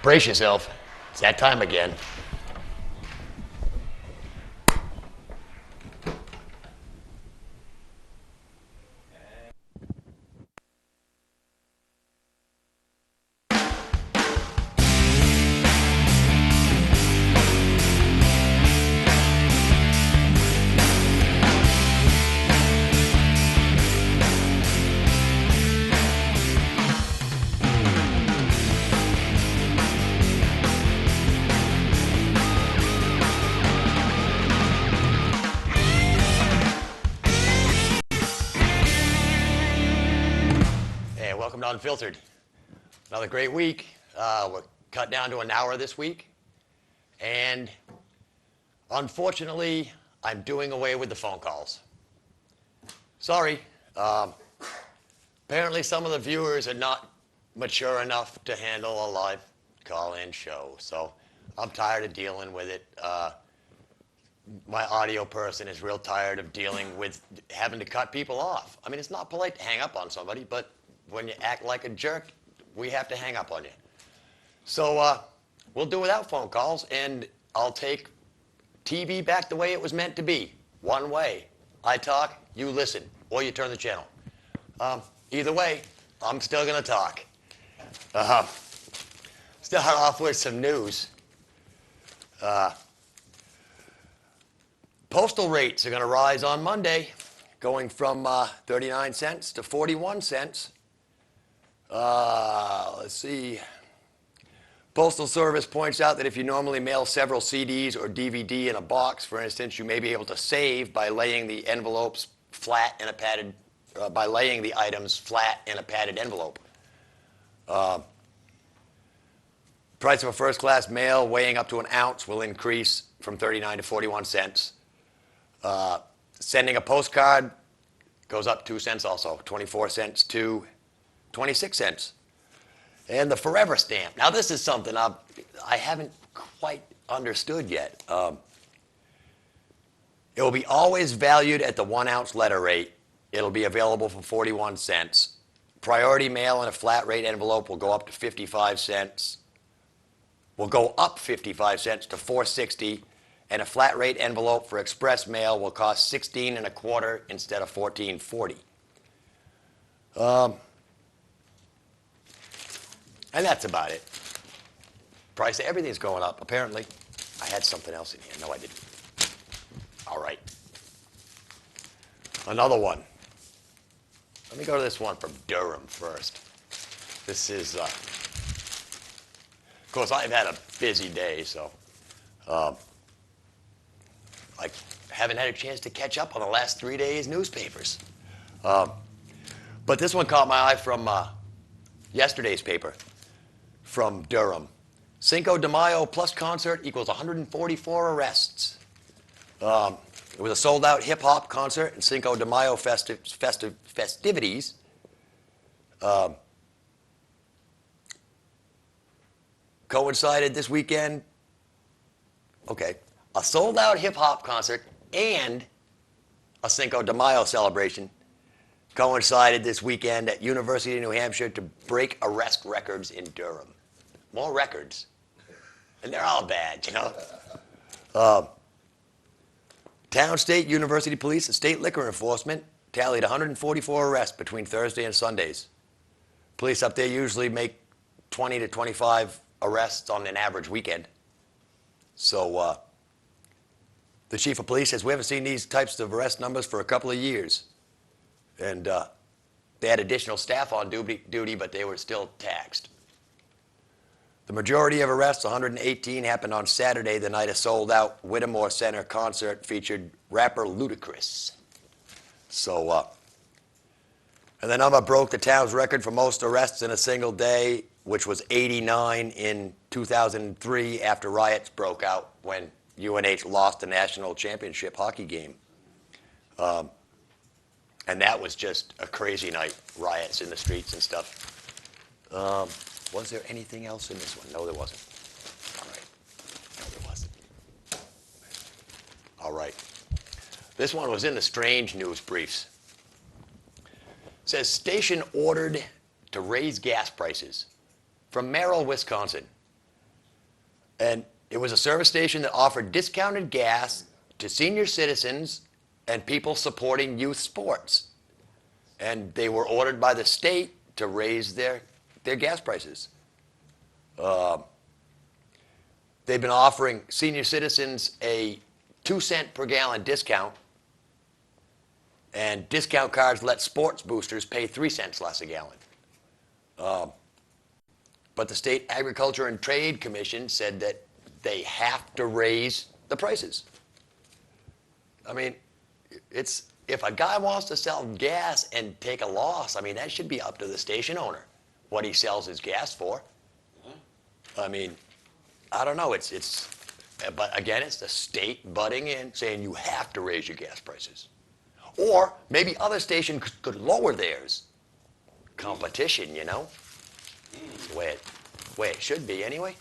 Brace yourself. It's that time again. Welcome to Unfiltered. Another great week. We're cut down to an hour this week. And unfortunately, I'm doing away with the phone calls. Sorry. Apparently some of the viewers are not mature enough to handle a live call-in show. So I'm tired of dealing with it. My audio person is real tired of dealing with having to cut people off. I mean, it's not polite to hang up on somebody, but when you act like a jerk, we have to hang up on you. So we'll do without phone calls, and I'll take TV back the way it was meant to be. One way. I talk, you listen, or you turn the channel. Either way, I'm still going to talk. Start off with some news. Postal rates are going to rise on Monday, going from 39 cents to 41 cents. Let's see. Postal Service points out that if you normally mail several CDs or DVD in a box, for instance, you may be able to save by laying the envelopes flat in a padded, by laying the items flat in a padded envelope. Price of a first-class mail weighing up to an ounce will increase from 39 to 41 cents. Sending a postcard goes up 2 cents also, 24 cents to 26 cents. And the forever stamp. Now this is something I haven't quite understood yet. It will be always valued at the 1 ounce letter rate. It'll be available for 41 cents. Priority mail in a flat rate envelope will go up to 55 cents. Will go up 55 cents to 4.60, and a flat rate envelope for express mail will cost 16 1/4 instead of 14.40. And that's about it. Price of everything's going up, apparently. I had something else in here. No, I didn't. All right. Another one. Let me go to this one from Durham first. This is, of course, I've had a busy day, so I haven't had a chance to catch up on the last 3 days' newspapers. But this one caught my eye from yesterday's paper. From Durham. Cinco de Mayo plus concert equals 144 arrests. It was a sold-out hip-hop concert and Cinco de Mayo festivities. Coincided this weekend. Okay. A sold-out hip-hop concert and a Cinco de Mayo celebration coincided this weekend at University of New Hampshire to break arrest records in Durham. More records. And they're all bad, you know. Town, state, university police, and state liquor enforcement tallied 144 arrests between Thursday and Sundays. Police up there usually make 20 to 25 arrests on an average weekend. So the chief of police says, we haven't seen these types of arrest numbers for a couple of years. And they had additional staff on duty, but they were still taxed. The majority of arrests, 118, happened on Saturday, the night a sold-out Whittemore Center concert featured rapper Ludacris. So, and the number broke the town's record for most arrests in a single day, which was 89 in 2003 after riots broke out when UNH lost the national championship hockey game. And that was just a crazy night, riots in the streets and stuff. Was there anything else in this one? No, there wasn't. All right. No, there wasn't. All right. This one was in the strange news briefs. It says, station ordered to raise gas prices. From Merrill, Wisconsin. And it was a service station that offered discounted gas to senior citizens and people supporting youth sports. And they were ordered by the state to raise their gas prices. They've been offering senior citizens a 2-cent per gallon discount, and discount cards let sports boosters pay 3 cents less a gallon. But the State Agriculture and Trade Commission said that they have to raise the prices. I mean, if a guy wants to sell gas and take a loss, I mean, that should be up to the station owner, what he sells his gas for. I mean, I don't know. But again, it's the state butting in, saying you have to raise your gas prices. Or maybe other stations could lower theirs. Competition, you know? The way it should be anyway.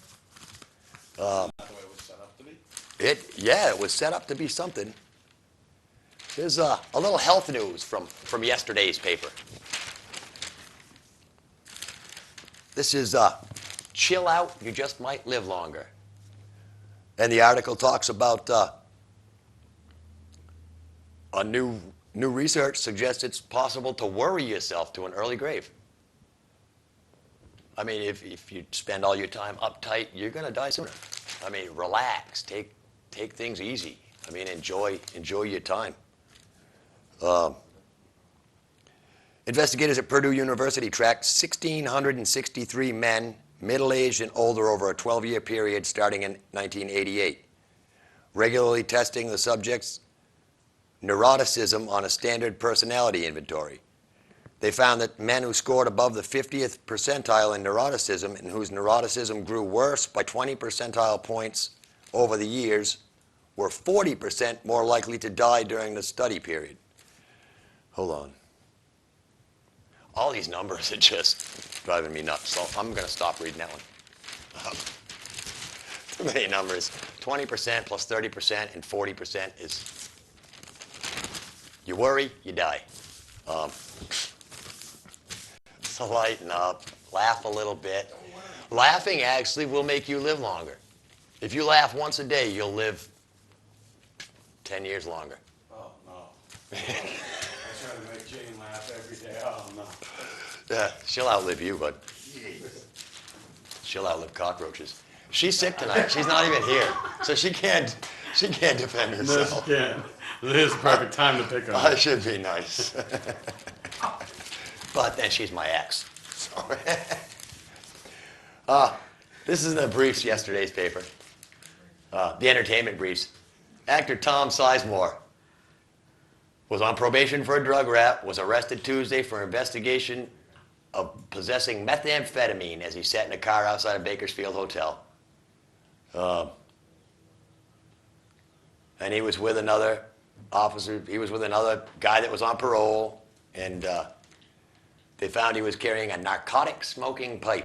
That's the way it was set up to be? It was set up to be something. Here's a little health news from yesterday's paper. This is chill out, you just might live longer. And the article talks about a new research suggests it's possible to worry yourself to an early grave. I mean, if you spend all your time uptight, you're going to die sooner. I mean, relax, take things easy. I mean, enjoy your time. Investigators at Purdue University tracked 1,663 men, middle-aged and older, over a 12-year period starting in 1988, regularly testing the subject's neuroticism on a standard personality inventory. They found that men who scored above the 50th percentile in neuroticism and whose neuroticism grew worse by 20 percentile points over the years were 40% more likely to die during the study period. Hold on. All these numbers are just driving me nuts, so I'm going to stop reading that one. Too many numbers. 20% plus 30% and 40% is, you worry, you die. So lighten up, laugh a little bit. Laughing actually will make you live longer. If you laugh once a day, you'll live 10 years longer. Oh, no. I try to make Jane laugh every day. Oh, no. Yeah, she'll outlive you, bud. She'll outlive cockroaches. She's sick tonight. She's not even here, so she can't defend herself. This is the perfect time to pick on her. That should be nice. But then she's my ex. So this is the briefs, yesterday's paper. The entertainment briefs. Actor Tom Sizemore was on probation for a drug rap, was arrested Tuesday for investigation of possessing methamphetamine as he sat in a car outside a Bakersfield hotel. And he was with another officer. He was with another guy that was on parole, and they found he was carrying a narcotic smoking pipe.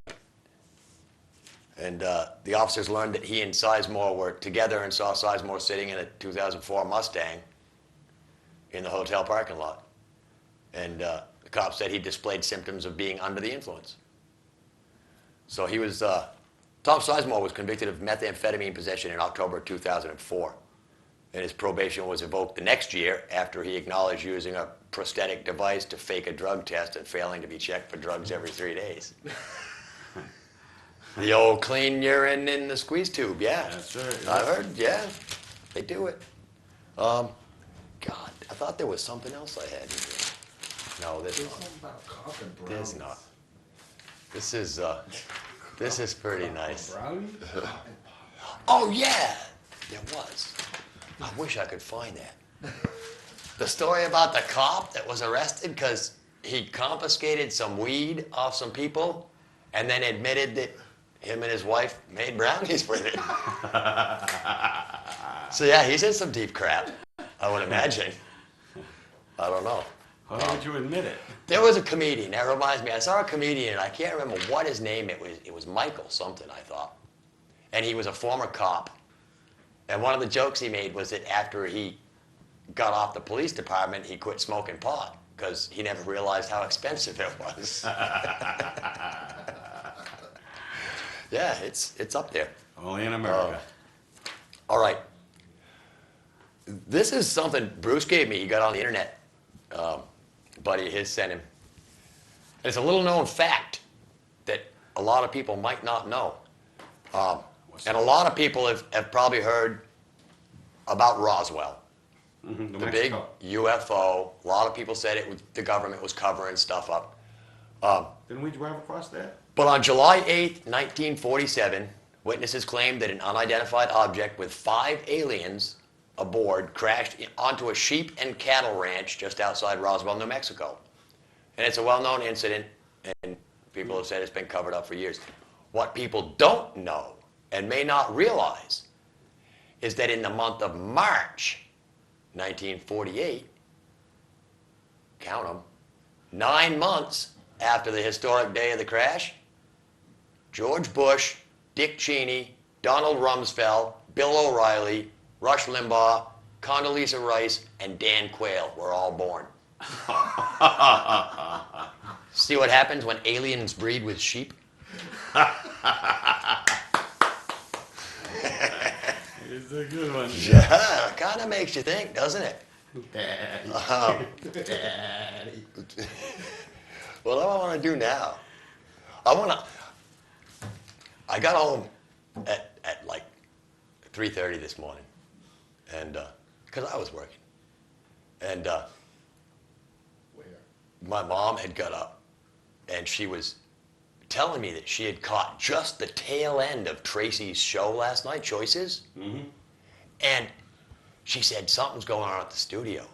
And the officers learned that he and Sizemore were together and saw Sizemore sitting in a 2004 Mustang in the hotel parking lot. And the cops said he displayed symptoms of being under the influence. So he was, Tom Sizemore was convicted of methamphetamine possession in October 2004. And his probation was revoked the next year after he acknowledged using a prosthetic device to fake a drug test and failing to be checked for drugs every 3 days. The old clean urine in the squeeze tube, yeah. That's right. Yeah. I heard, yeah. They do it. God, I thought there was something else I had in here. No, there's not. Something about cock and brownies. There's not. This is pretty nice. Brownie? Oh, yeah, there was. I wish I could find that. The story about the cop that was arrested because he confiscated some weed off some people and then admitted that him and his wife made brownies with it. So yeah, he's in some deep crap, I would imagine. I don't know. How would you admit it? There was a comedian, that reminds me, I saw a comedian, I can't remember what his name, it was Michael something, I thought. And he was a former cop. And one of the jokes he made was that after he got off the police department, he quit smoking pot because he never realized how expensive it was. Yeah, it's up there. Only in America. All right. This is something Bruce gave me. He got on the internet. Buddy of his sent him. It's a little known fact that a lot of people might not know. And a lot of people have probably heard about Roswell, Mhm, the big Mexico. UFO. A lot of people said the government was covering stuff up. Didn't we drive across that? But on July 8th, 1947, witnesses claimed that an unidentified object with 5 aliens aboard crashed onto a sheep and cattle ranch just outside Roswell, New Mexico. And it's a well-known incident, and people have said it's been covered up for years. What people don't know and may not realize is that in the month of March 1948, count them, 9 months after the historic day of the crash, George Bush, Dick Cheney, Donald Rumsfeld, Bill O'Reilly, Rush Limbaugh, Condoleezza Rice, and Dan Quayle were all born. See what happens when aliens breed with sheep? It's a good one. Yeah, kind of makes you think, doesn't it? Daddy. Daddy. What do I want to do now? I got home at like 3:30 this morning, and because I was working, and Where? my mom had got up, and she was telling me that she had caught just the tail end of Tracy's show last night, Choices, Mm-hmm. and she said something's going on at the studio.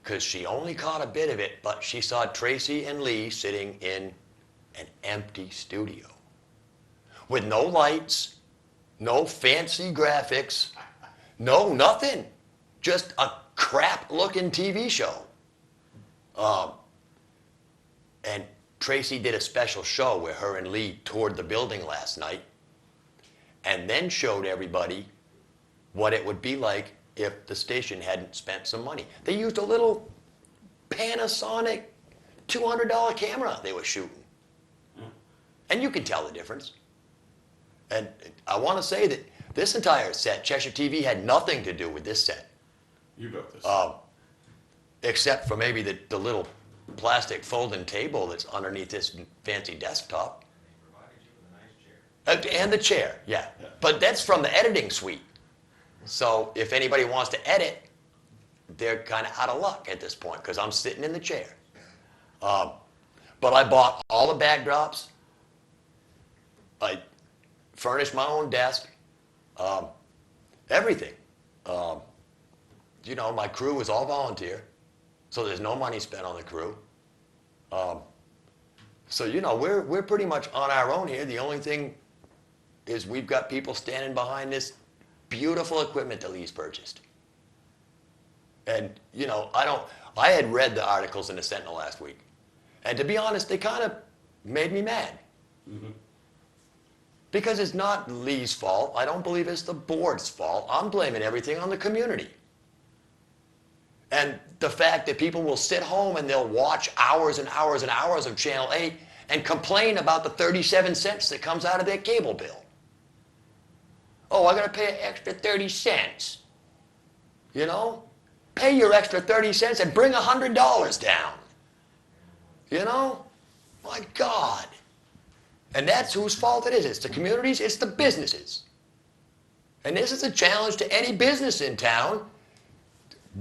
Because she only caught a bit of it, but she saw Tracy and Lee sitting in an empty studio with no lights, no fancy graphics, no nothing, just a crap-looking TV show. And Tracy did a special show where her and Lee toured the building last night and then showed everybody what it would be like if the station hadn't spent some money. They used a little Panasonic $200 camera they were shooting. And you can tell the difference. And I want to say that this entire set, Cheshire TV, had nothing to do with this set, You built this. except for maybe the little plastic folding table that's underneath this fancy desktop. And the chair, yeah. But that's from the editing suite. So if anybody wants to edit, they're kind of out of luck at this point because I'm sitting in the chair. But I bought all the backdrops. I furnished my own desk. Everything. You know, my crew was all volunteer, so there's no money spent on the crew. So you know, we're pretty much on our own here. The only thing is we've got people standing behind this beautiful equipment that Lee's purchased. And, you know, I had read the articles in the Sentinel last week. And to be honest, they kind of made me mad. Mm-hmm. Because it's not Lee's fault. I don't believe it's the board's fault. I'm blaming everything on the community. And the fact that people will sit home and they'll watch hours and hours and hours of Channel 8 and complain about the 37 cents that comes out of their cable bill. Oh, I gotta pay an extra 30 cents. You know? Pay your extra 30 cents and bring $100 down. You know? My God. And that's whose fault it is. It's the communities, it's the businesses. And this is a challenge to any business in town.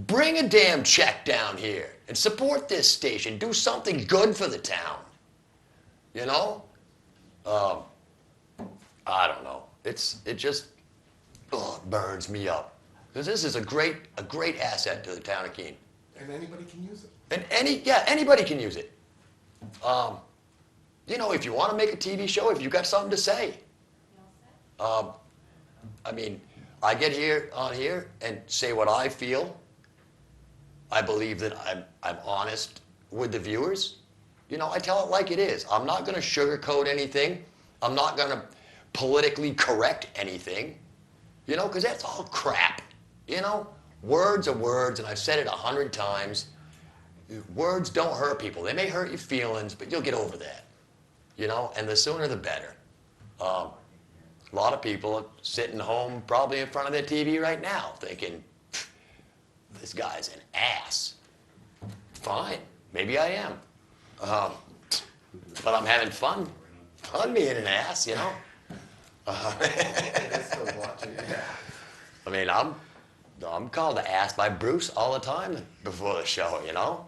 Bring a damn check down here and support this station. Do something good for the town. You know? I don't know. It just burns me up. Because this is a great asset to the town of Keene. And anybody can use it. And anybody can use it. You know, if you want to make a TV show, if you've got something to say. I mean, I get on here and say what I feel. I believe that I'm honest with the viewers. You know, I tell it like it is. I'm not going to sugarcoat anything. I'm not going to politically correct anything. You know, because that's all crap. You know, words are words, and I've said it 100 times. Words don't hurt people. They may hurt your feelings, but you'll get over that. You know, and the sooner the better. a lot of people are sitting home probably in front of their TV right now thinking, this guy's an ass. Fine, maybe I am. Um, but I'm having fun being an ass, you know? They're still watching, yeah. I mean, I'm called an ass by Bruce all the time before the show, you know?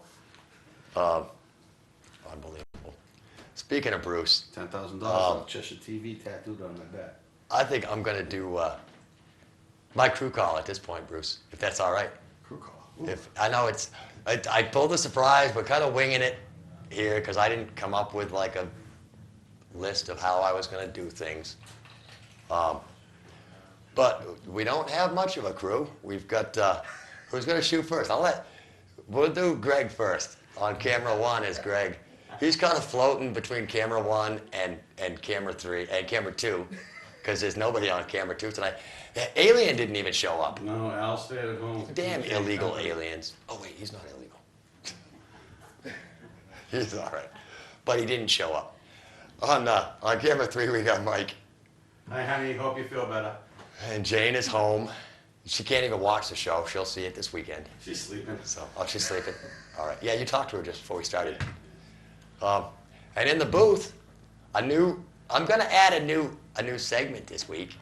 Unbelievable. Speaking of Bruce, $10,000 on Cheshire TV tattooed on my back. I think I'm gonna do my crew call at this point, Bruce, if that's all right. Crew call. Ooh. If I know I pulled a surprise, we're kind of winging it here because I didn't come up with like a list of how I was gonna do things. But we don't have much of a crew. We've got who's gonna shoot first? We'll do Greg first. On camera one is Greg. He's kind of floating between camera one and camera three and camera two, because there's nobody on camera two tonight. The alien didn't even show up. No, Al stayed at home. Damn illegal aliens. Oh wait, he's not illegal. He's all right, but he didn't show up. On camera three we got Mike, Hi, honey. Hope you feel better. and Jane is home. She can't even watch the show. She'll see it this weekend. She's sleeping. So, oh, she's sleeping. All right. Yeah, you talked to her just before we started. And in the booth, I'm going to add a new segment this week,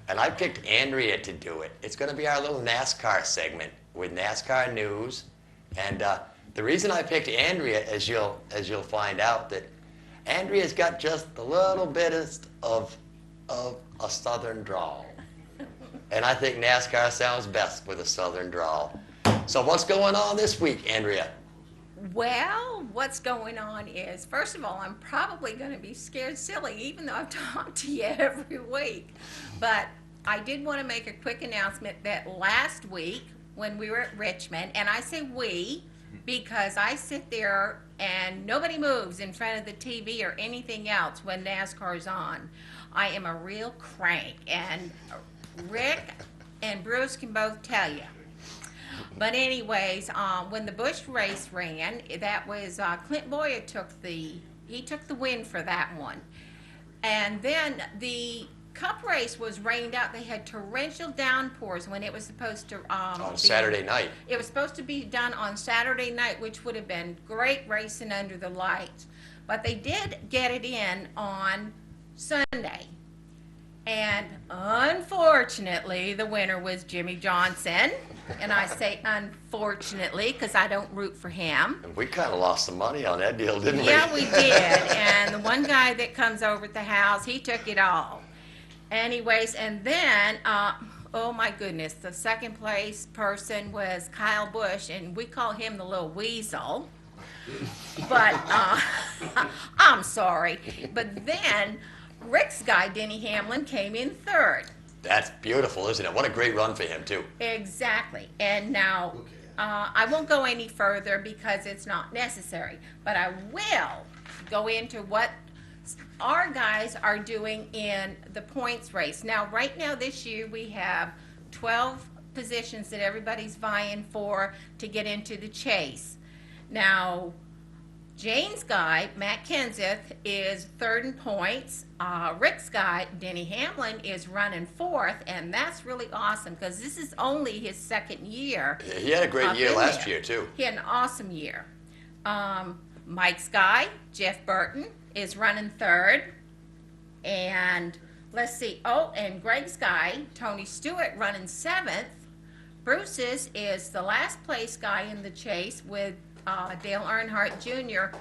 and I picked Andrea to do it. It's going to be our little NASCAR segment with NASCAR news, and the reason I picked Andrea, as you'll find out, that Andrea's got just a little bit of a southern drawl, and I think NASCAR sounds best with a southern drawl. So what's going on this week, Andrea? Well, what's going on is, first of all, I'm probably going to be scared silly, even though I've talked to you every week. But I did want to make a quick announcement that last week, when we were at Richmond, and I say we, because I sit there and nobody moves in front of the TV or anything else when NASCAR's on. I am a real crank, and Rick and Bruce can both tell you. But anyways, when the Busch race ran, that was Clint Boyer took the win for that one. And then the Cup race was rained out. They had torrential downpours when it was supposed to On Saturday night. It was supposed to be done on Saturday night, which would have been great racing under the lights. But they did get it in on Sunday. And unfortunately, the winner was Jimmy Johnson. And I say unfortunately because I don't root for him. And we kind of lost some money on that deal, didn't we? Yeah, we did. And the one guy that comes over at the house, he took it all. Anyways, and then, oh my goodness, the second place person was Kyle Busch, and we call him the little weasel. But I'm sorry. But then Rick's guy, Denny Hamlin, came in third. That's beautiful, isn't it? What a great run for him, too. Exactly. And now, I won't go any further because it's not necessary, but I will go into what our guys are doing in the points race. Now, right now this year, we have 12 positions that everybody's vying for to get into the chase. Now, Jane's guy, Matt Kenseth, is third in points. Rick's guy, Denny Hamlin, is running fourth, and that's really awesome because this is only his second year. He had a great year last year, too. He had an awesome year. Mike's guy, Jeff Burton, is running third. And let's see, and Greg's guy, Tony Stewart, running seventh. Bruce's is the last place guy in the chase with Dale Earnhardt Jr.,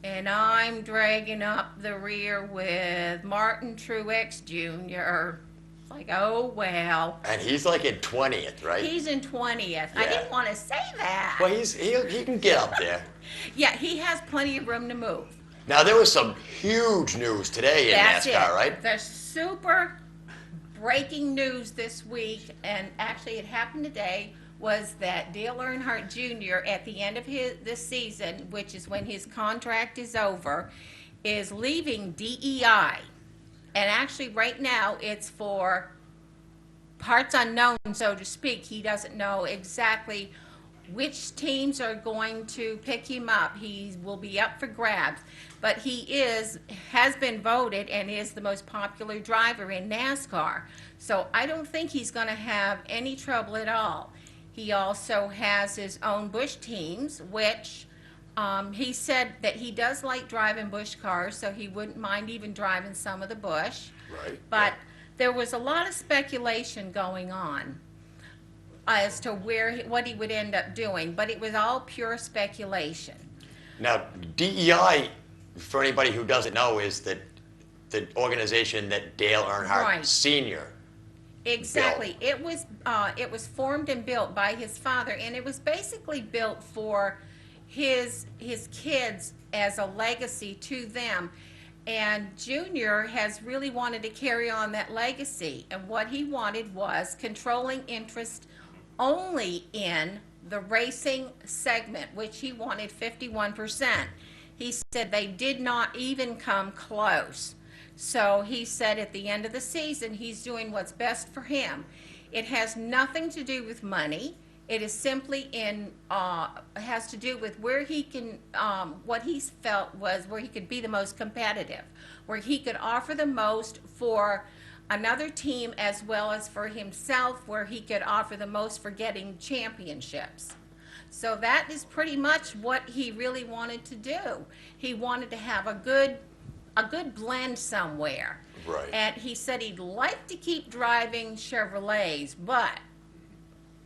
and I'm dragging up the rear with Martin Truex Jr. It's like, oh, well. And he's like in 20th, right? He's in 20th. Yeah. I didn't want to say that. Well, he can get up there. Yeah, he has plenty of room to move. Now, there was some huge news today in That's NASCAR, it. right? The super breaking news this week, and actually it happened today, was that Dale Earnhardt Jr. at the end of this season, which is when his contract is over, is leaving DEI. And actually right now it's for parts unknown, so to speak. He doesn't know exactly which teams are going to pick him up. He will be up for grabs, but has been voted and is the most popular driver in NASCAR. So I don't think he's going to have any trouble at all. He also has his own Busch teams, which he said that he does like driving Busch cars, so he wouldn't mind even driving some of the Busch. Right. But there was a lot of speculation going on as to what he would end up doing, but it was all pure speculation. Now, DEI, for anybody who doesn't know, is the organization that Dale Earnhardt Right. Sr. Exactly. It was formed and built by his father, and it was basically built for his kids as a legacy to them. And Junior has really wanted to carry on that legacy, and what he wanted was controlling interest only in the racing segment, which he wanted 51%. He said they did not even come close. So he said at the end of the season, he's doing what's best for him. It has nothing to do with money. It is simply has to do with where he can, what he felt was where he could be the most competitive, where he could offer the most for another team as well as for himself, where he could offer the most for getting championships. So that is pretty much what he really wanted to do. He wanted to have a good blend somewhere. Right. And he said he'd like to keep driving Chevrolets, but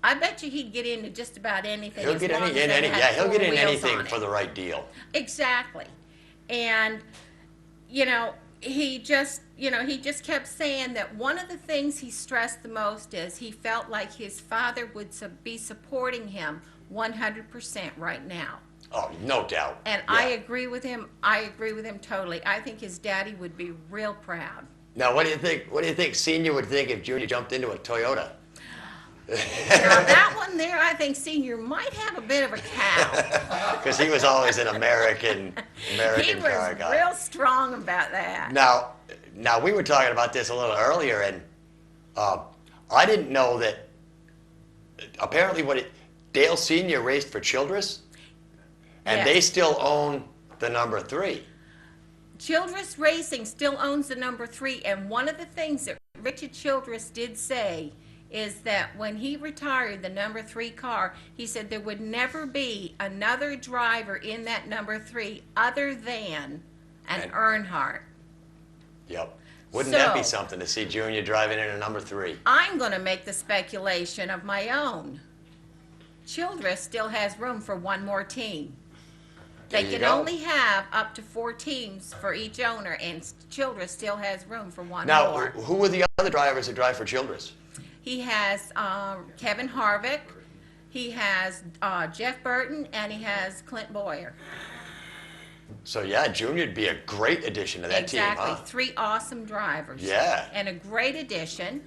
I bet you he'd get into just about anything. He'll as get long any, as in they any, had yeah, he'll four get in wheels anything on for it. the right deal. Exactly. And, you know, he just kept saying that one of the things he stressed the most is he felt like his father would be supporting him 100% right now. Oh, no doubt. And Yeah. I agree with him. I agree with him totally. I think his daddy would be real proud. Now, what do you think? What do you think Senior would think if Junior jumped into a Toyota? Now that one there, I think Senior might have a bit of a cow. Because he was always an American He car was guy. real strong about that. Now we were talking about this a little earlier, and I didn't know that. Apparently, Dale Senior raced for Childress, and Yes. they still own the number 3. Childress Racing still owns the number 3, and one of the things that Richard Childress did say is that when he retired the number 3 car, he said there would never be another driver in that number 3 other than an And- Earnhardt. Yep. Wouldn't that be So- something to see Junior driving in a number 3? I'm going to make the speculation of my own. Childress still has room for one more team. They There you can go. only have up to 4 teams for each owner, and Childress still has room for one Now, more. who were the other drivers that drive for Childress? He has Kevin Harvick, he has Jeff Burton, and he has Clint Boyer. So yeah, Junior'd be a great addition to that Exactly, team, huh? 3 awesome drivers. Yeah. And a great addition.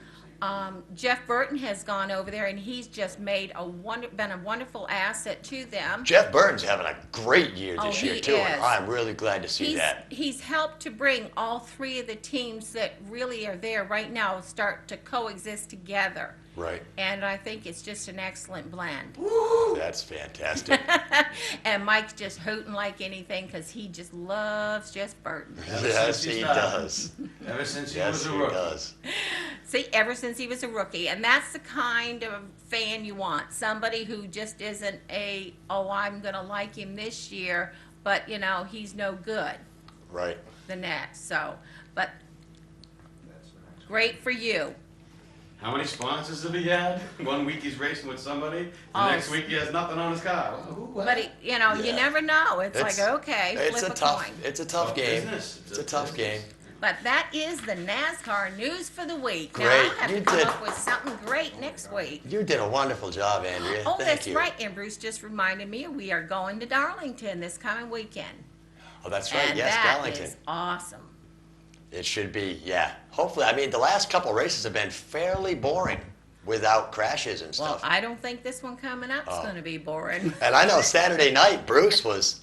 Jeff Burton has gone over there, and he's just been a wonderful asset to them. Jeff Burton's having a great year Oh, this year he too, and is. I'm really glad to see that. He's helped to bring all 3 of the teams that really are there right now start to coexist together. Right. And I think it's just an excellent blend. That's fantastic. And Mike's just hooting like anything because he just loves Jeff Burton. Yes, he does. Ever since he Yes, was a he rookie. does. See, ever since he was a rookie. And that's the kind of fan you want. Somebody who just isn't I'm going to like him this year, but, he's no good Right. the next. So, but great for you. How many sponsors have he had? One week he's racing with somebody, the Oh. next week he has nothing on his car. But, you Yeah. never know. It's It's- like, okay, It's flip a a tough. coin. It's a tough Tough game. business. It's a tough game. But that is the NASCAR news for the week. Now, Great. I'll have You to come did. up with something great next week. You did a wonderful job, Andrea. Oh, Thank that's you. right. And Bruce just reminded me we are going to Darlington this coming weekend. Oh, that's right. And Yes, that Darlington. is awesome. It should be. Yeah. Hopefully, I mean, the last couple races have been fairly boring without crashes and Well, stuff. I don't think this one coming up is Oh. going to be boring. And I know Saturday night, Bruce was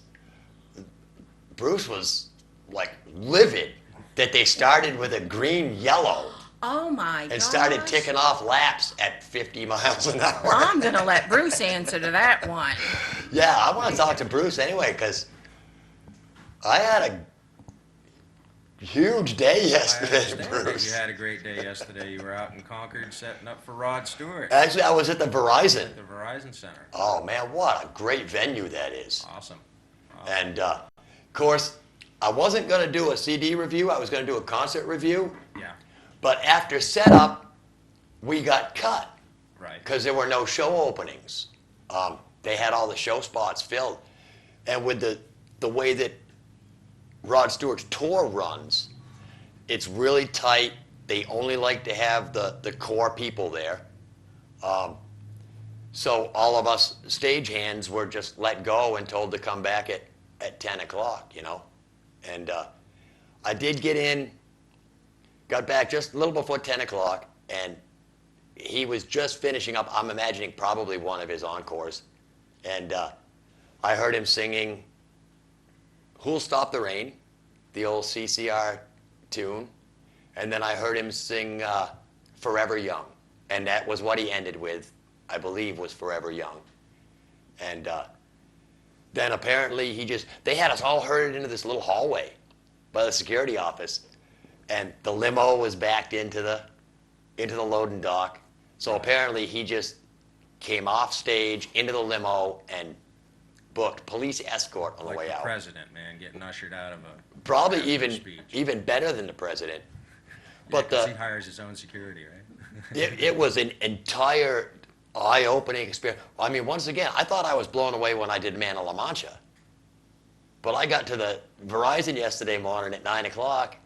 like livid that they started with a green yellow Oh my and gosh. started ticking off laps at 50 miles an hour. I'm gonna let Bruce answer to that one. Yeah, I want to talk to Bruce anyway because I had a huge day I yesterday, understand that Bruce. you had a great day yesterday. You were out in Concord setting up for Rod Stewart Actually, I was at the Verizon. at the Verizon Center. Oh man, what a great venue that is. Awesome. And of course, I wasn't going to do a CD review. I was going to do a concert review. Yeah, But after setup, we got cut right. because there were no show openings. They had all the show spots filled. And with the way that Rod Stewart's tour runs, it's really tight. They only like to have the core people there. So all of us stagehands were just let go and told to come back at 10 o'clock, you know. And I did get in, got back just a little before 10 o'clock, and he was just finishing up, I'm imagining probably one of his encores. And I heard him singing Who'll Stop the Rain, the old CCR tune. And then I heard him sing Forever Young. And that was what he ended with, I believe, was Forever Young. And then apparently they had us all herded into this little hallway by the security office. And the limo was backed into the loading dock. So apparently he just came off stage into the limo and booked police escort on the Like way the out. president, man, getting ushered out of a Probably acceptance speech. even better than the president. Yeah, But 'cause he hires his own security, right? it was an entire eye-opening experience. I mean, once again, I thought I was blown away when I did Man of La Mancha. But I got to the Verizon yesterday morning at 9 o'clock.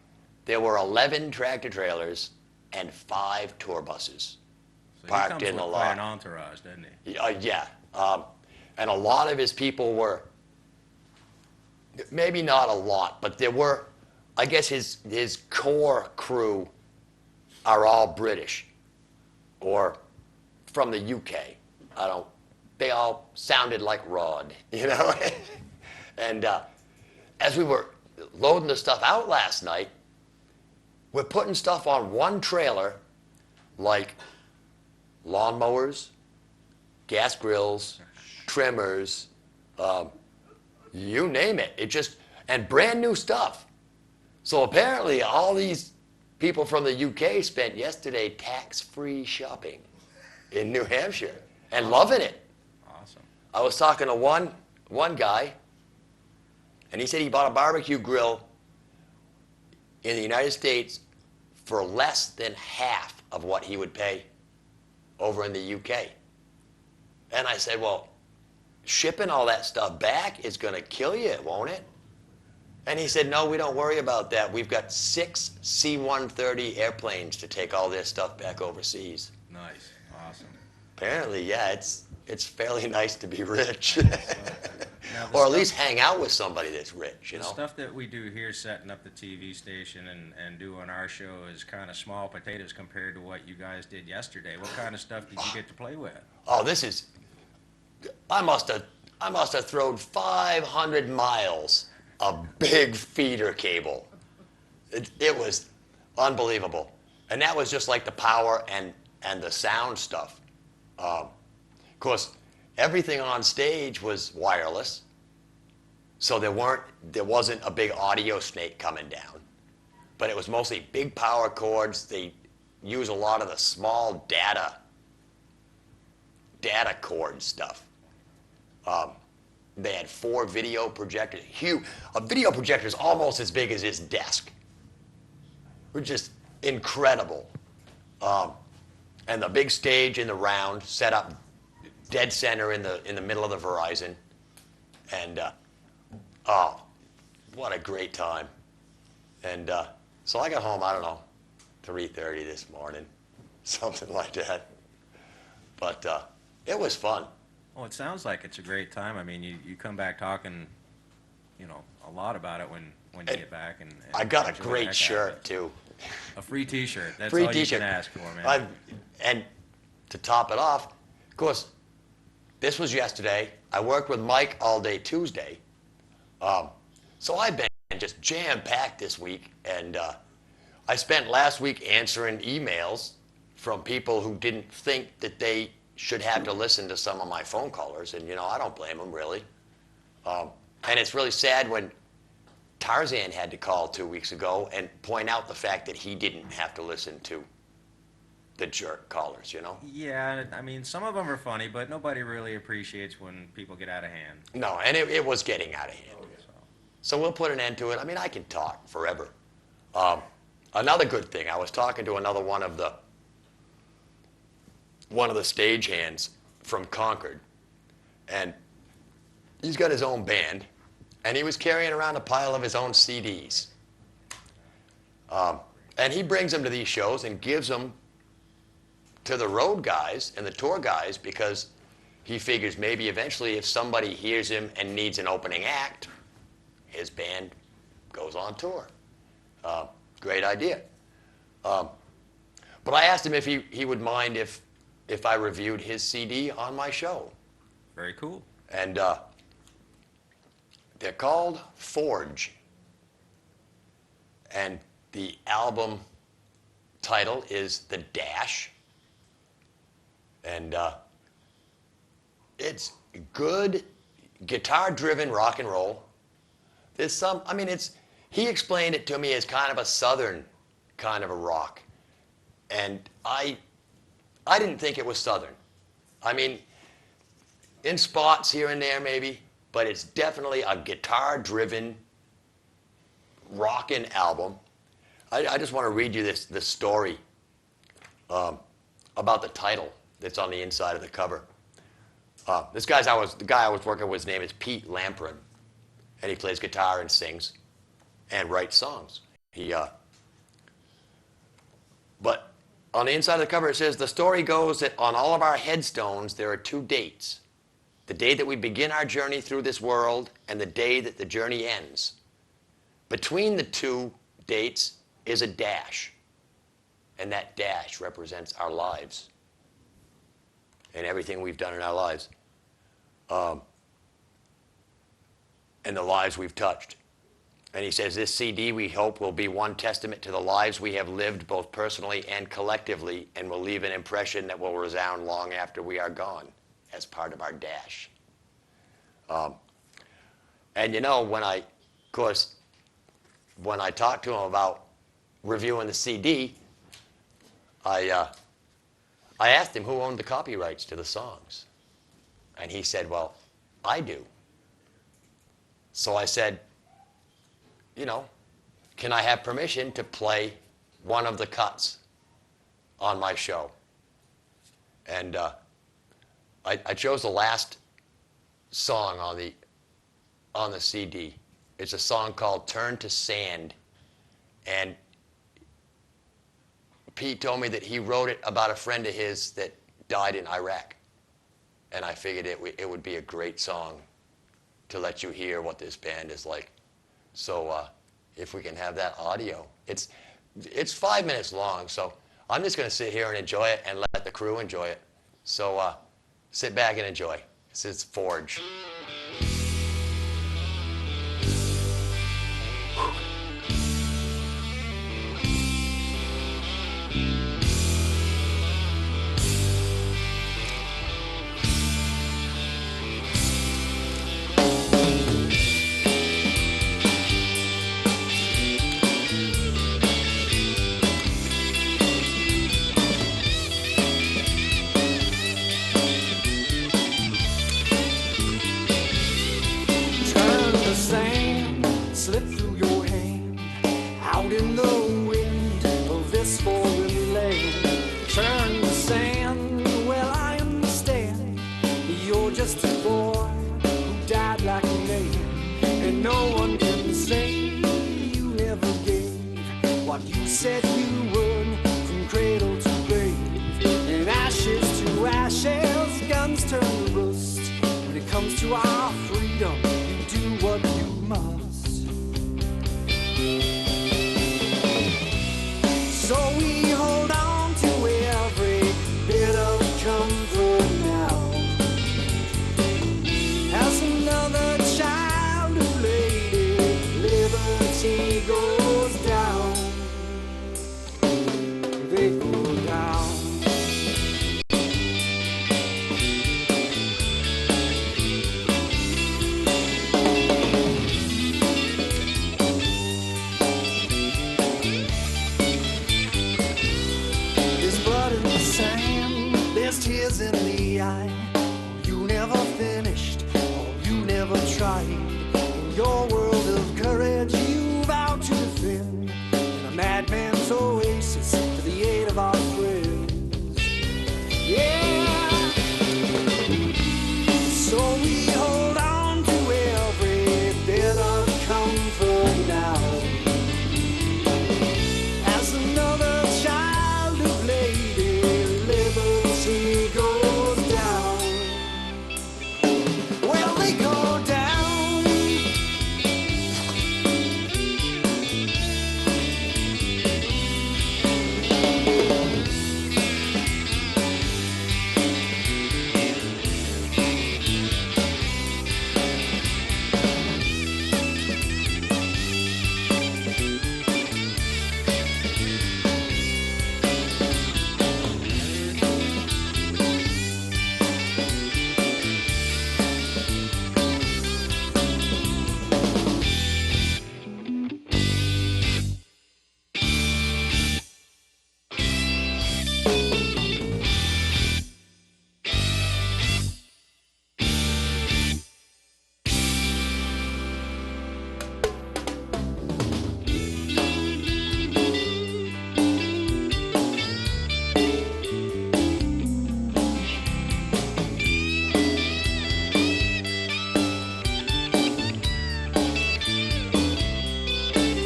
There were 11 tractor trailers and 5 tour buses So he parked comes in with the quite lot. an entourage, doesn't he? Yeah. And a lot of his people were, maybe not a lot, but there were, I guess his core crew are all British or from the UK. They all sounded like Rod, you know? And as we were loading the stuff out last night, we're putting stuff on one trailer like lawnmowers, gas grills, trimmers, you name it. And brand new stuff. So apparently all these people from the UK spent yesterday tax-free shopping in New Hampshire and loving it. Awesome. I was talking to one guy, and he said he bought a barbecue grill in the United States for less than half of what he would pay over in the UK. And I said, well, shipping all that stuff back is going to kill you, won't it? And he said, no, we don't worry about that. We've got 6 C-130 airplanes to take all their stuff back overseas. Nice. Awesome. Apparently, yeah, it's fairly nice to be rich. Now, Or at least hang out with somebody that's rich, you the know? stuff that we do here, setting up the TV station and doing our show, is kind of small potatoes compared to what you guys did yesterday. What kind of stuff did you get to play with? Oh, I must have thrown 500 miles of big feeder cable. It was unbelievable. And that was just like the power and the sound stuff. Of course, everything on stage was wireless, so there wasn't a big audio snake coming down. But it was mostly big power cords. They use a lot of the small data cord stuff. They had 4 video projectors. Huge. A video projector is almost as big as his desk. Which is incredible. And the big stage in the round set up dead center in the middle of the Verizon. And oh, what a great time. And so I got home, I don't know, 3:30 this morning, something like that. But it was fun. Well, it sounds like it's a great time. I mean, you come back talking, a lot about it when you get back. And I got a enjoy the heck great out of shirt it. too. A free T-shirt. That's Free all T-shirt. you can ask for, man. And to top it off, of course, this was yesterday. I worked with Mike all day Tuesday. So I've been just jam-packed this week. And I spent last week answering emails from people who didn't think that they should have to listen to some of my phone callers, and I don't blame them really. And it's really sad when Tarzan had to call 2 weeks ago and point out the fact that he didn't have to listen to the jerk callers. Yeah, I mean, some of them are funny, but nobody really appreciates when people get out of hand. No, and it was getting out of hand. So, So we'll put an end to it. I mean, I can talk forever. Another good thing, I was talking to another one of the stagehands from Concord, and he's got his own band, and he was carrying around a pile of his own CDs. And he brings them to these shows and gives them to the road guys and the tour guys because he figures maybe eventually if somebody hears him and needs an opening act, his band goes on tour. Great idea. But I asked him if he would mind if I reviewed his CD on my show. very cool. And they're called Forge. And the album title is The Dash. And it's good guitar-driven rock and roll. There's some, I mean, he explained it to me as kind of a southern kind of a rock. And I didn't think it was southern. I mean, in spots here and there maybe, but it's definitely a guitar-driven rockin' album. I just want to read you this story about the title that's on the inside of the cover. The guy I was working with, his name is Pete Lamprin, and he plays guitar and sings and writes songs. But on the inside of the cover it says, the story goes that on all of our headstones there are 2 dates. The day that we begin our journey through this world and the day that the journey ends. Between the 2 dates is a dash, and that dash represents our lives and everything we've done in our lives, and the lives we've touched. And he says, this CD, we hope, will be one testament to the lives we have lived both personally and collectively, and will leave an impression that will resound long after we are gone as part of our dash. And when I talked to him about reviewing the CD, I asked him who owned the copyrights to the songs. And he said, well, I do. So I said, can I have permission to play one of the cuts on my show? And I chose the last song on the CD. It's a song called Turn to Sand. And Pete told me that he wrote it about a friend of his that died in Iraq. And I figured it would be a great song to let you hear what this band is like. So if we can have that audio. It's 5 minutes long, so I'm just going to sit here and enjoy it and let the crew enjoy it. So sit back and enjoy. This is Forge. just tears in the eye. You never finished, or you never tried. In your world of courage, you vowed to defend. In a madman's oasis, to the aid of our friends. Yeah. So we hold on to every bit of comfort now. As another child of Lady Liberty goes down. Well, they go down.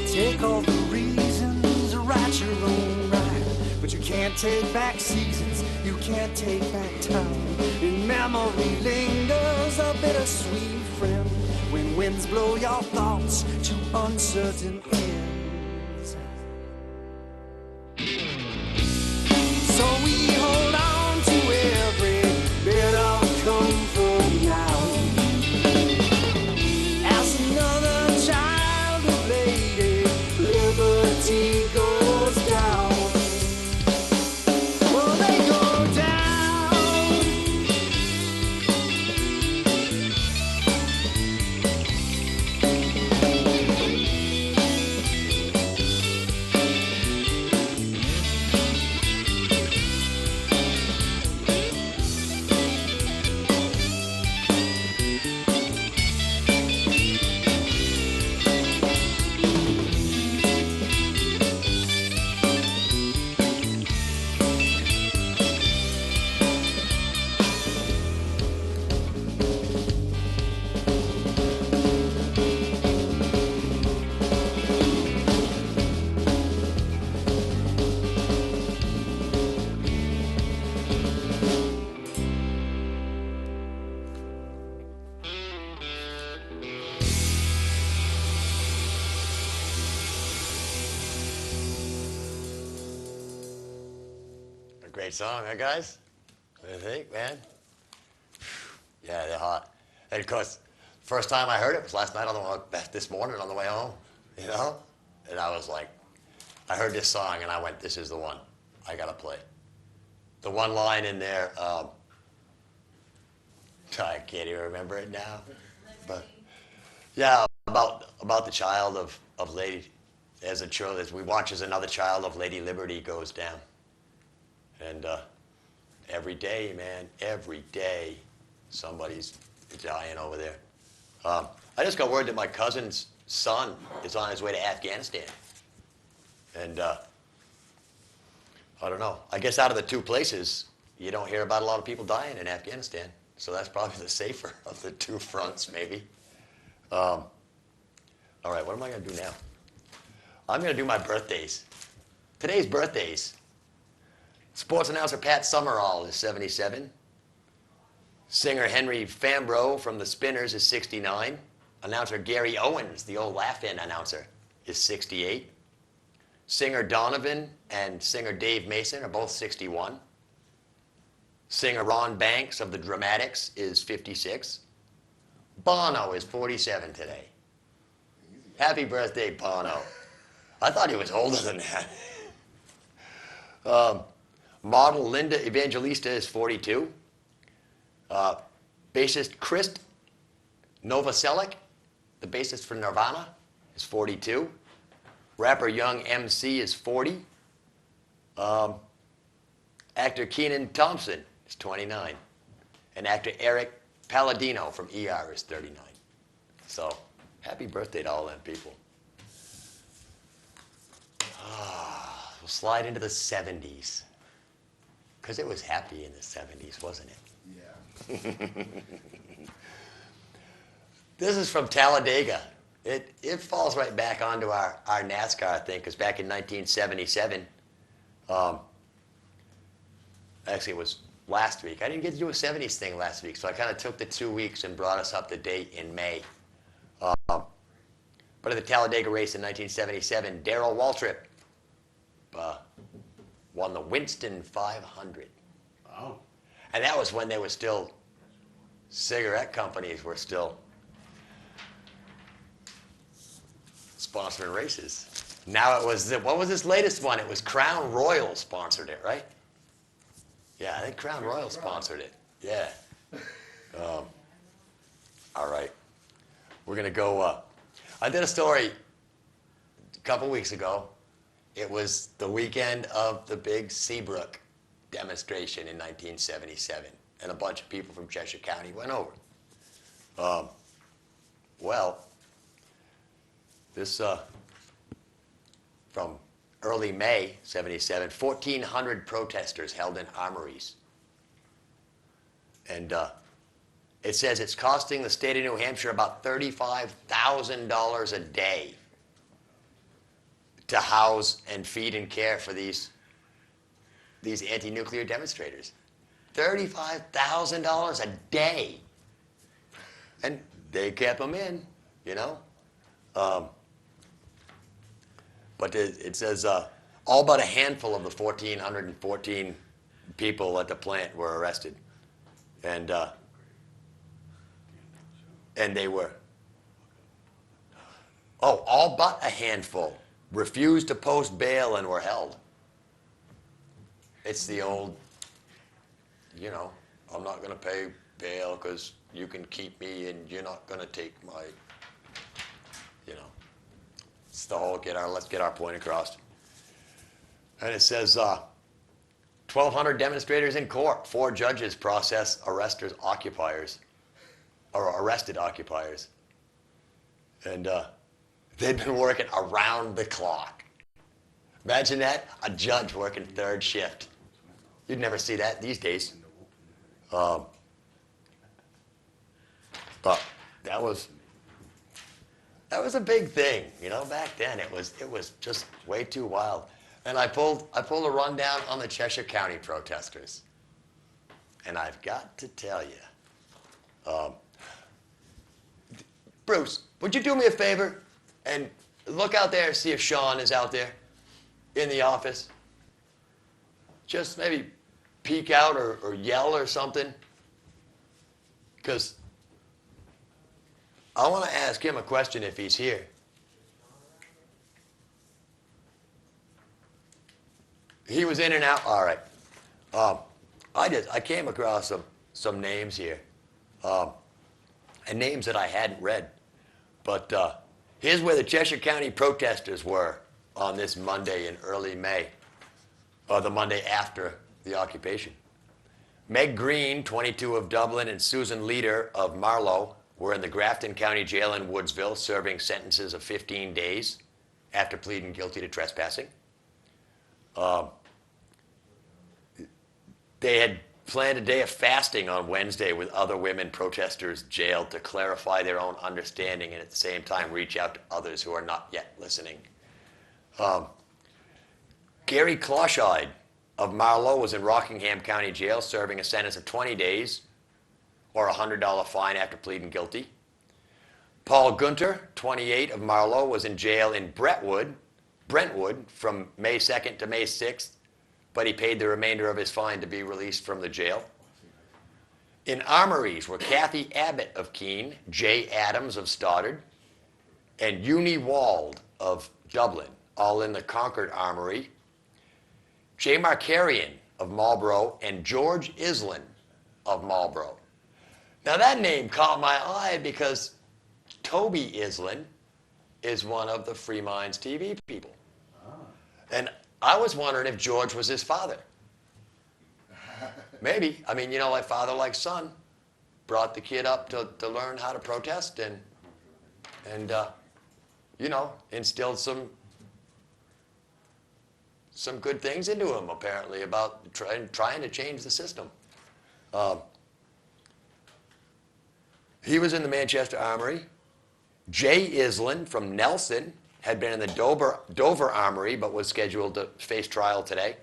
Take all the reasons, write your own rhyme. But you can't take back seasons, you can't take back time. In memory lingers a bittersweet friend, when winds blow your thoughts to uncertain ends. So we hold on to every bit of comfort now. As another child of Lady Liberty goes down. Well, they go down. A great song, huh, guys? What do you think, man? Yeah, they're hot. And of course, first time I heard it was last night on the way, this morning on the way home, you know? And I was like, I heard this song and I went, this is the one I gotta play. The one line in there, I can't even remember it now, but yeah, about the child of Lady, as a child, as we watch as another child of Lady Liberty goes down. And every day, man, every day, somebody's dying over there. I just got word that my cousin's son is on his way to Afghanistan. And I don't know. I guess out of the two places, you don't hear about a lot of people dying in Afghanistan. So that's probably the safer of the two fronts, maybe. All right, what am I going to do now? I'm going to do my birthdays. Today's birthdays. Sports announcer Pat Summerall is 77. Singer Henry Fambro from the Spinners is 69. Announcer Gary Owens, the old laugh-in announcer, is 68. Singer Donovan and singer Dave Mason are both 61. Singer Ron Banks of the Dramatics is 56. Bono is 47 today. Happy birthday, Bono. I thought he was older than that. Model Linda Evangelista is 42. Bassist Chris Novoselic, the bassist for Nirvana, is 42. Rapper Young MC is 40. Actor Kenan Thompson is 29. And actor Eric Palladino from ER is 39. So, happy birthday to all them people. We'll slide into the 70s. Because it was happy in the 70s, wasn't it? Yeah. This is from Talladega. It falls right back onto our NASCAR thing, because back in 1977, actually it was last week. I didn't get to do a 70s thing last week, so I kind of took the 2 weeks and brought us up to date in May. But at the Talladega race in 1977, Darrell Waltrip won the Winston 500. Oh. And that was when they were still, cigarette companies were still sponsoring races. Now it was, what was this latest one? It was Crown Royal sponsored it, right? Yeah, I think Crown Royal sponsored it. Yeah. All right. We're going to go, I did a story a couple weeks ago. It was the weekend of the big Seabrook demonstration in 1977, and a bunch of people from Cheshire County went over. Well, this, from early May 77, 1,400 protesters held in armories. And it says it's costing the state of New Hampshire about $35,000 a day to house and feed and care for these anti-nuclear demonstrators. $35,000 a day. And they kept them in, you know. But it says all but a handful of the 1,414 people at the plant were arrested. And they were, all but a handful refused to post bail and were held. It's the old, you know, I'm not going to pay bail because you can keep me and you're not going to take my, you know. It's the whole let's get our point across. And it says 1,200 demonstrators in court. 4 judges process arrested occupiers. And they'd been working around the clock. Imagine that, a judge working 3rd shift. You'd never see that these days. But that was a big thing, you know. Back then, it was just way too wild. And I pulled a rundown on the Cheshire County protesters, and I've got to tell you, Bruce, would you do me a favor and look out there and see if Sean is out there in the office? Just maybe peek out or yell or something, because I want to ask him a question if he's here. He was in and out. All right. I came across some names here, and names that I hadn't read. But here's where the Cheshire County protesters were on this Monday in early May, or the Monday after the occupation. Meg Green, 22 of Dublin, and Susan Leader of Marlow were in the Grafton County Jail in Woodsville serving sentences of 15 days after pleading guilty to trespassing. They had planned a day of fasting on Wednesday with other women protesters jailed to clarify their own understanding and at the same time reach out to others who are not yet listening. Gary Closhide of Marlow was in Rockingham County Jail serving a sentence of 20 days or a $100 fine after pleading guilty. Paul Gunter, 28 of Marlow, was in jail in Brentwood from May 2nd to May 6th, but he paid the remainder of his fine to be released from the jail. In armories were Kathy Abbott of Keene, Jay Adams of Stoddard, and Uni Wald of Dublin, all in the Concord Armory. Jay Markarian of Marlborough and George Islin of Marlborough. Now that name caught my eye because Toby Islin is one of the Free Minds TV people. And I was wondering if George was his father. maybe. I mean, like father like son, brought the kid up to learn how to protest and instilled some good things into him, apparently, about trying to change the system. He was in the Manchester Armory. Jay Island from Nelson had been in the Dover Armory, but was scheduled to face trial today.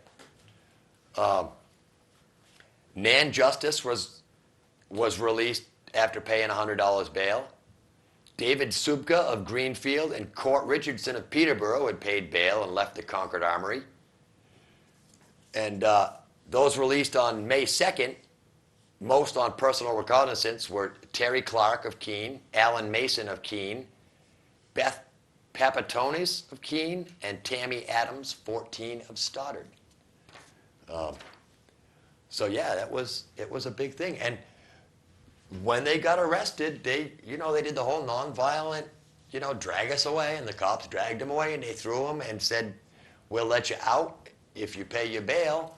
Nan Justice was released after paying $100 bail. David Subka of Greenfield and Court Richardson of Peterborough had paid bail and left the Concord Armory. And those released on May 2nd, most on personal recognizance, were Terry Clark of Keene, Alan Mason of Keene, Beth Papatonis of Keene, and Tammy Adams, 14, of Stoddard. So yeah, it was a big thing. And when they got arrested, they did the whole nonviolent, drag us away, and the cops dragged them away, and they threw them and said, "We'll let you out if you pay your bail."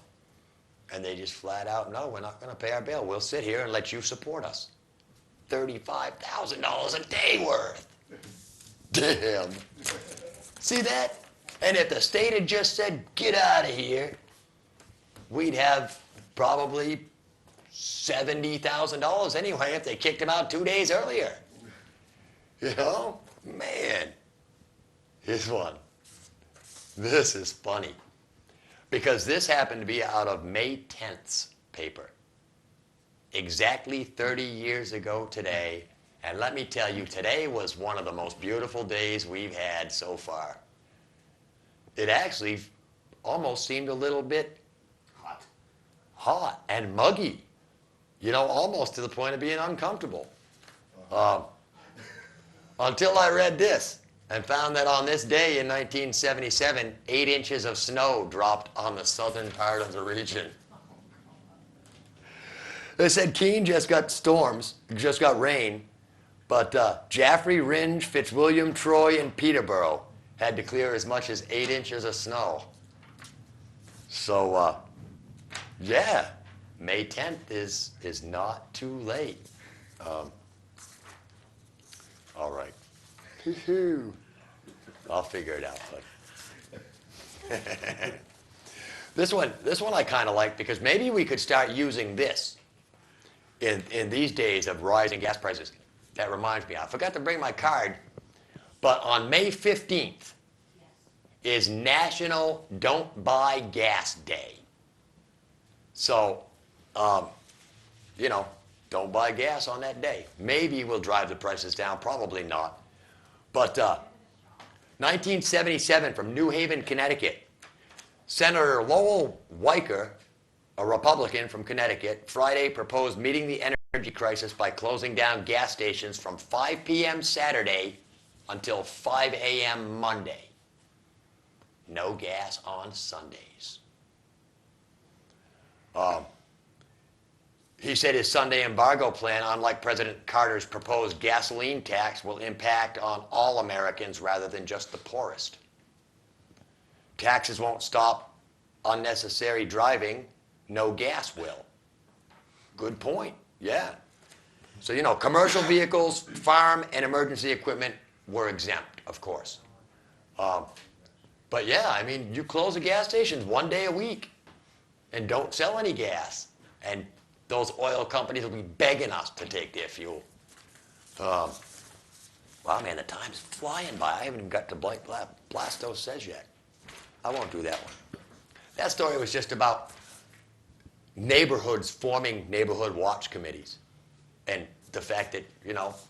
And they just flat out, "No, we're not going to pay our bail. We'll sit here and let you support us." $35,000 a day worth. Damn. See that? And if the state had just said, "Get out of here," we'd have probably $70,000 anyway if they kicked him out 2 days earlier. Man. Here's one. This is funny. Because this happened to be out of May 10th's paper. Exactly 30 years ago today. And let me tell you, today was one of the most beautiful days we've had so far. It actually almost seemed a little bit hot and muggy. Almost to the point of being uncomfortable. Until I read this and found that on this day in 1977, 8 inches of snow dropped on the southern part of the region. They said Keene just got rain, but Jaffrey, Rindge, Fitzwilliam, Troy, and Peterborough had to clear as much as 8 inches of snow. So, yeah, May 10th is not too late. All right. I'll figure it out, bud. This one I kind of like, because maybe we could start using this in these days of rising gas prices. That reminds me, I forgot to bring my card, but on May 15th is National Don't Buy Gas Day. So, don't buy gas on that day. Maybe we'll drive the prices down, probably not. But 1977 from New Haven, Connecticut, Senator Lowell Weicker, a Republican from Connecticut, Friday proposed meeting the energy crisis by closing down gas stations from 5 p.m. Saturday until 5 a.m. Monday. No gas on Sundays. He said his Sunday embargo plan, unlike President Carter's proposed gasoline tax, will impact on all Americans rather than just the poorest. Taxes won't stop unnecessary driving. No gas will. Good point. Yeah. So, commercial vehicles, farm, and emergency equipment were exempt, of course. But yeah, you close the gas stations 1 day a week and don't sell any gas. And those oil companies will be begging us to take their fuel. Wow, man, the time's flying by. I haven't even got to Blake Blasto Says yet. I won't do that one. That story was just about neighborhoods forming neighborhood watch committees. And the fact that,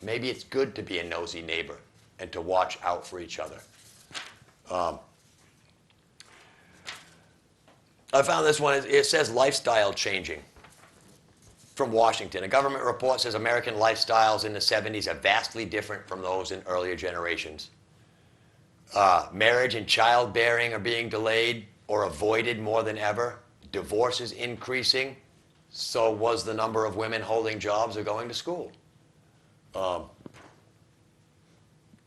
maybe it's good to be a nosy neighbor and to watch out for each other. I found this one. It says lifestyle changing. From Washington, a government report says American lifestyles in the 70s are vastly different from those in earlier generations. Marriage and childbearing are being delayed or avoided more than ever. Divorce is increasing. So was the number of women holding jobs or going to school.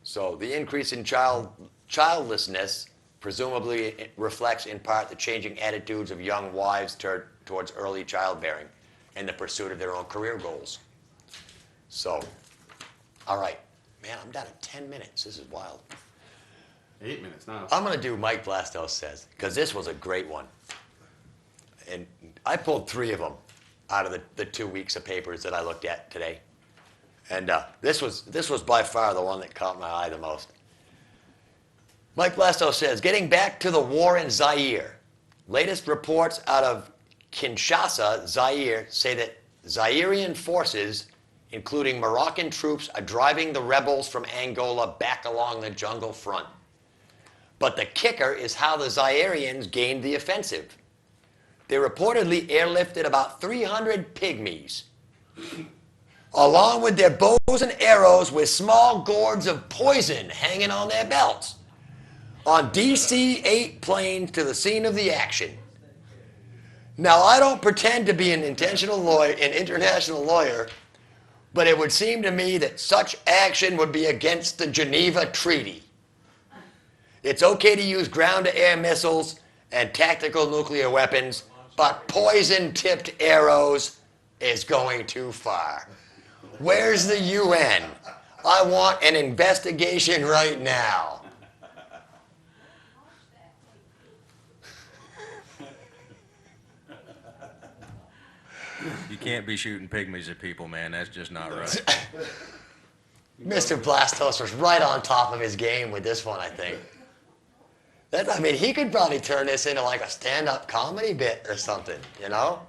So the increase in childlessness presumably reflects in part the changing attitudes of young wives towards early childbearing. in the pursuit of their own career goals. So, all right. Man, I'm down to 10 minutes. This is wild. 8 minutes now. I'm going to do Mike Blastow Says, because this was a great one. And I pulled 3 of them out of the 2 weeks of papers that I looked at today. And this was by far the one that caught my eye the most. Mike Blastow says, getting back to the war in Zaire. Latest reports out of Kinshasa, Zaire, say that Zairean forces, including Moroccan troops, are driving the rebels from Angola back along the jungle front. But the kicker is how the Zaireans gained the offensive. They reportedly airlifted about 300 pygmies, along with their bows and arrows with small gourds of poison hanging on their belts, on DC-8 planes to the scene of the action. Now, I don't pretend to be an international lawyer, but it would seem to me that such action would be against the Geneva Treaty. It's okay to use ground-to-air missiles and tactical nuclear weapons, but poison-tipped arrows is going too far. Where's the UN? I want an investigation right now. You can't be shooting pygmies at people, man. That's just not right. Mr. Blastos was right on top of his game with this one, I think. I mean, he could probably turn this into like a stand-up comedy bit or something, you know?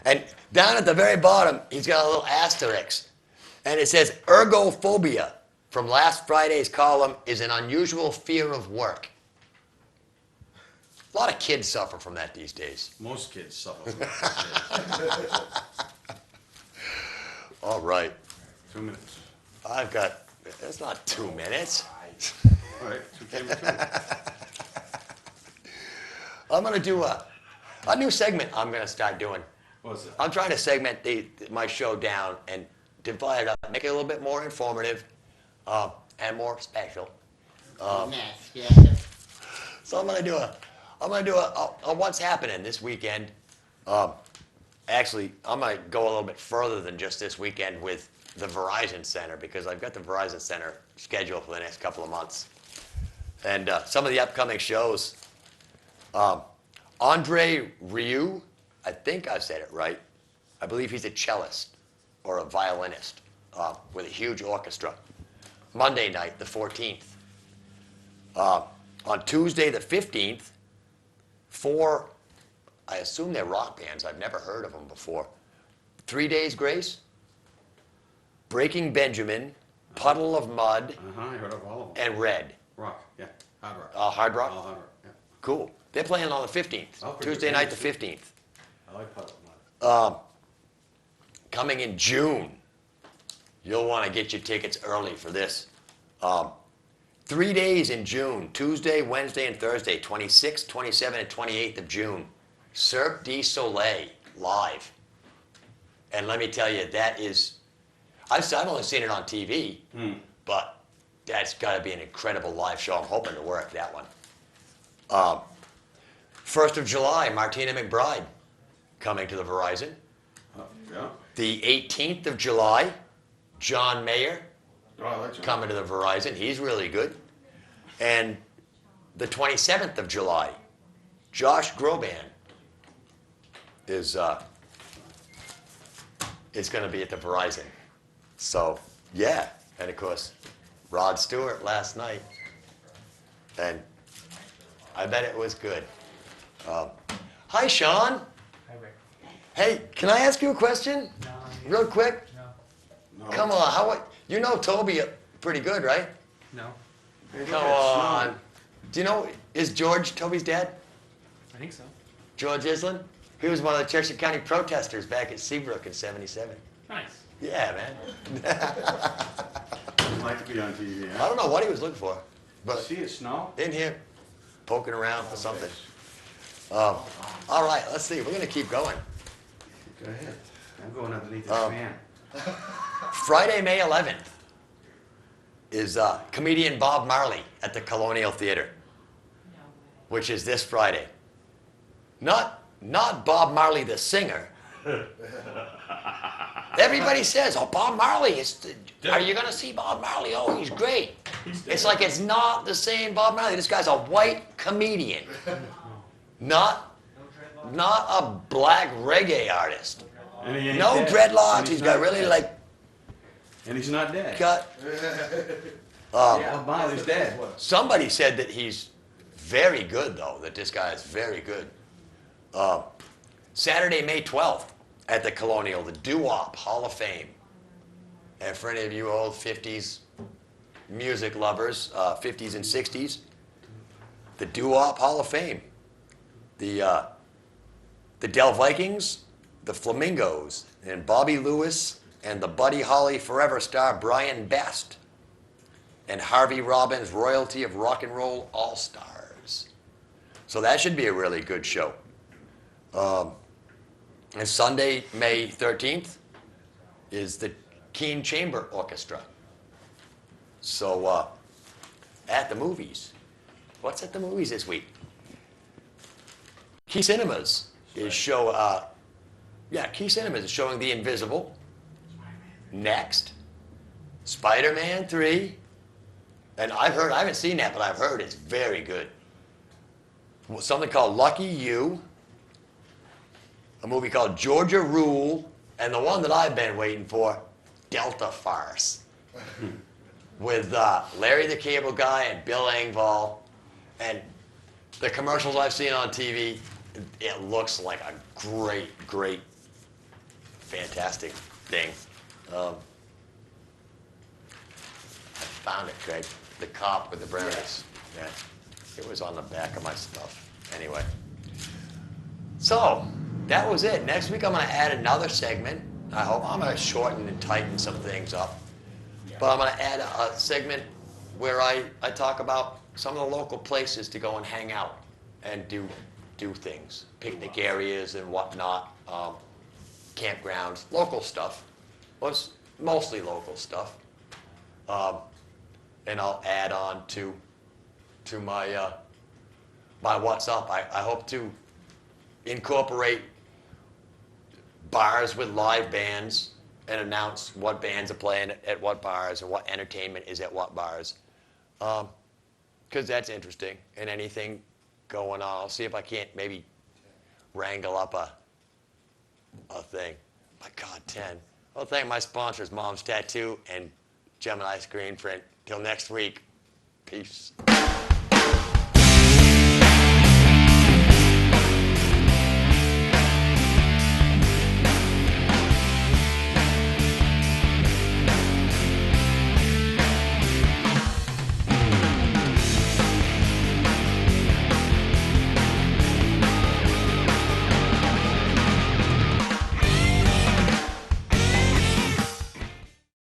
And down at the very bottom, he's got a little asterisk. And it says, ergophobia from last Friday's column is an unusual fear of work. A lot of kids suffer from that these days. Most kids suffer from that. All right. 2 minutes. I've got, that's not 2 minutes. All right, 2 2. I'm going to do a new segment I'm going to start doing. What's that? I'm trying to segment my show down and divide it up, make it a little bit more informative and more special. So I'm going to do a what's happening this weekend. Actually, I'm going to go a little bit further than just this weekend with the Verizon Center, because I've got the Verizon Center scheduled for the next couple of months. And some of the upcoming shows, Andre Rieu, I think I said it right. I believe he's a cellist or a violinist with a huge orchestra. Monday night, the 14th. On Tuesday, the 15th, 4, I assume they're rock bands. I've never heard of them before. 3 Days Grace, Breaking Benjamin, Puddle of Mud, I heard of all of them. and Red. Rock, yeah. Hard rock. Hard rock? All hard rock, yeah. Cool. They're playing on the 15th, Oh, pretty Tuesday good. night the 15th. I like Puddle of Mud. Coming in June, you'll want to get your tickets early for this. 3 days in June, Tuesday, Wednesday, and Thursday, 26th, 27th, and 28th of June. Cirque du Soleil, live. And let me tell you, that is, I've only seen it on TV, but that's got to be an incredible live show. I'm hoping to work that one. 1st of July, Martina McBride coming to the Verizon. Yeah. The 18th of July, John Mayer Oh, I like John. coming to the Verizon. He's really good. And the 27th of July, Josh Groban is going to be at the Verizon. So, yeah. And of course, Rod Stewart last night. And I bet it was good. Hi, Sean. Hi, Rick. Hey, can I ask you a question? No, Real quick? no, No. Come on, you know Toby pretty good, right? no. Come on. Do you know, is George Toby's dad? I think so. George Islin? He was one of the Chester County protesters back at Seabrook in '77. Nice. Yeah, man. I'd like to be on TV, I huh? don't know what he was looking for, but See it snow? in here, poking around for something. All right, let's see. We're going to keep going. Go ahead. I'm going underneath this fan. Friday, May 11th is comedian Bob Marley at the Colonial Theater, which is this Friday. Not not Bob Marley the singer. Everybody says, "Oh, Bob Marley are you gonna see Bob Marley? Oh, he's great." It's like it's not the same Bob Marley. This guy's a white comedian, not a black reggae artist. And he ain't No dead. dreadlocks. And He's got not really dead. like And he's not dead. got. Bob Marley's dead. Somebody said that he's very good, though. That this guy is very good. Saturday, May 12th, at the Colonial, the Doo-Wop Hall of Fame. And for any of you old 50s music lovers, 50s and 60s, the Doo-Wop Hall of Fame. The Del Vikings, the Flamingos, and Bobby Lewis, and the Buddy Holly Forever star Brian Best, and Harvey Robbins' Royalty of Rock and Roll All-Stars. So that should be a really good show. And Sunday, May 13th, is the Keene Chamber Orchestra. So, at the movies. What's at the movies this week? Key Cinemas is Key Cinemas is showing The Invisible. Next, Spider-Man 3. And I haven't seen that, but I've heard it's very good. Something called Lucky You. A movie called Georgia Rule. And the one that I've been waiting for, Delta Farce. With Larry the Cable Guy and Bill Engvall. And the commercials I've seen on TV, it looks like a great, fantastic thing. I found it, Craig. The cop with the brownies. Yeah. It was on the back of my stuff. Anyway. So, that was it. Next week I'm going to add another segment. I hope I'm going to shorten and tighten some things up. But I'm going to add a segment where I talk about some of the local places to go and hang out and do things. Picnic areas and whatnot. Campgrounds. Local stuff. Well, it's mostly local stuff. And I'll add on to my my What's Up. I hope to incorporate bars with live bands and announce what bands are playing at what bars and what entertainment is at what bars. Because that's interesting. And anything going on. I'll see if I can't maybe wrangle up a thing. My God, 10. Well, thank my sponsors, Mom's Tattoo and Gemini Screen Print. Till next week. Peace.